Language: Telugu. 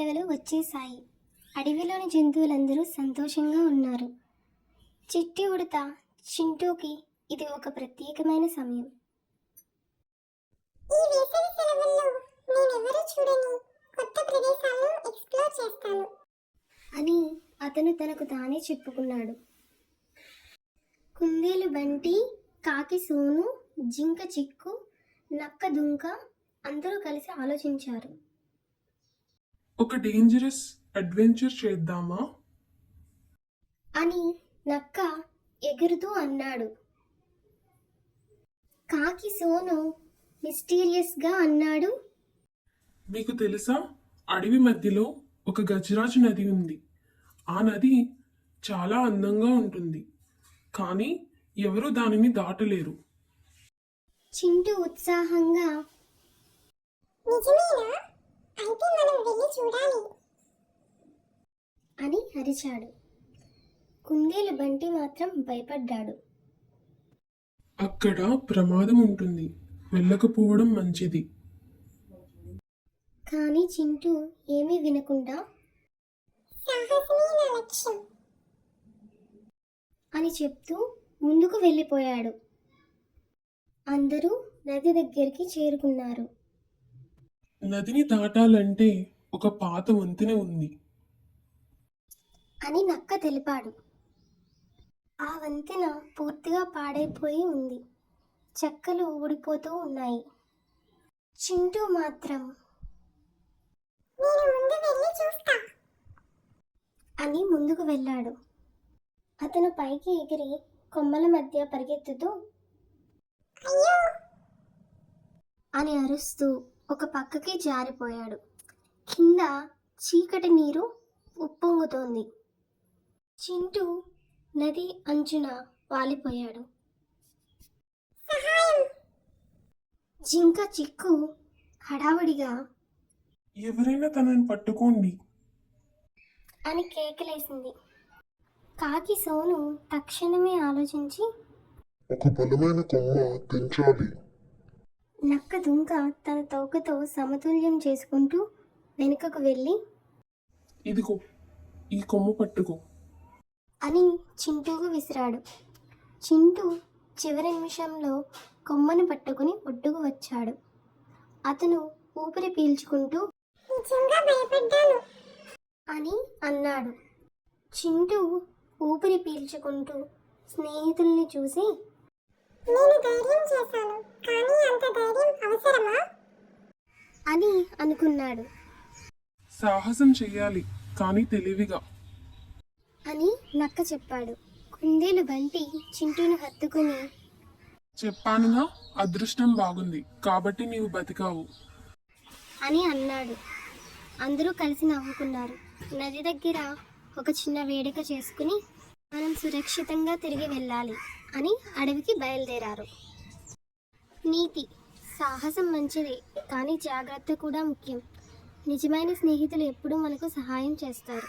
సెలవులు వచ్చేశాయి. అడవిలోని జంతువులందరూ సంతోషంగా ఉన్నారు. చిట్టి ఉడత చింటూకి ఇది ఒక ప్రత్యేకమైన సమయం. ఈ వేసవి సెలవుల్లో నేనెవరూ చూడని కొత్త ప్రదేశాలను ఎక్స్ప్లోర్ చేస్తాను అని అతను తనకు తానే చెప్పుకున్నాడు. కుందేలు బంటి, కాకి సోను, జింక చిక్కు, నక్క దుంక అందరూ కలిసి ఆలోచించారు. ఒక డేంజరస్ అడ్వెంచర్ చేద్దామా అని నక్క ఎగురుతూ అన్నాడు. కాకి సోను మిస్టీరియస్గా అన్నాడు. మీకు తెలుసా, అడవి మధ్యలో ఒక గజరాజు నది ఉంది. ఆ నది చాలా అందంగా ఉంటుంది, కానీ ఎవరూ దానిని దాటలేరు. చింటూ ఉత్సాహంగా నిజమేనా? అయితే మనం వెళ్ళి చూడాలి అని అరిచాడు. కుందేలు బంటి మాత్రం భయపడ్డాడు. అక్కడ ప్రమాదం ఉంటుంది, వెళ్ళకపోవడం మంచిది. కానీ చింటూ ఏమీ వినకుండా సాహసమే నా లక్ష్యం అని చెప్తూ ముందుకు వెళ్ళిపోయాడు. అందరూ నది దగ్గరికి చేరుకున్నారు. నదిని దాటాలంటే ఒక పాత వంతెన ఉంది. అని నక్క తెలిపాడు. ఆ వంతెన పూర్తిగా పాడైపోయి ఉంది. చెక్కలు ఊడిపోతూ ఉన్నాయి. చింటూ మాత్రం నేను ముందు వెళ్ళి చూస్తా అని ముందుకు వెళ్ళాడు. అతను పైకి ఎగిరి కొమ్మల మధ్య పరిగెత్తుతూ అయ్యో అని అరుస్తూ ఒక పక్కకి జారిపోయాడు. కింద చీకటి నీరు ఉప్పొంగుతోంది. చింటూ నది అంచున వాలిపోయాడు. సహాయం జింక చిక్కు హడావుడిగా ఎవరైనా తనని పట్టుకోండి అని కేకలేసింది. కాకి సోను తక్షణమే ఆలోచించి ఒక బలమైన కొమ్మ తెంచాలి. నక్క దుంక తన తోకతో సమతుల్యం చేసుకుంటూ వెనుకకు వెళ్ళి ఇదిగో ఈ కొమ్ము పట్టుకో అని చింటూకు విసిరాడు. చింటూ చివరి నిమిషంలో కొమ్మను పట్టుకుని ఒడ్డుకు వచ్చాడు. అతను ఊపిరి పీల్చుకుంటూ నిజంగా భయపడ్డాను అని అన్నాడు. చింటూ ఊపిరి పీల్చుకుంటూ స్నేహితుల్ని చూసి నేను ధైర్యం చేశాను, కానీ అంత ధైర్యం అవసరమా అని అనుకున్నాడు. సాహసం చెయ్యాలి, కానీ తెలివిగా అని నక్క చెప్పాడు. కుందేలు బంటి చింటూను హత్తుకుని చెప్పానుగా, అదృష్టం బాగుంది కాబట్టి నీవు బతికావు అని అన్నాడు. అందరూ కలిసి నవ్వుకున్నారు. నది దగ్గర ఒక చిన్న వేడుక చేసుకుని మనం సురక్షితంగా తిరిగి వెళ్ళాలి అని అడవికి బయలుదేరారు. నీతి: సాహసం మంచిదే, కానీ జాగ్రత్త కూడా ముఖ్యం. నిజమైన స్నేహితులు ఎప్పుడూ మనకు సహాయం చేస్తారు.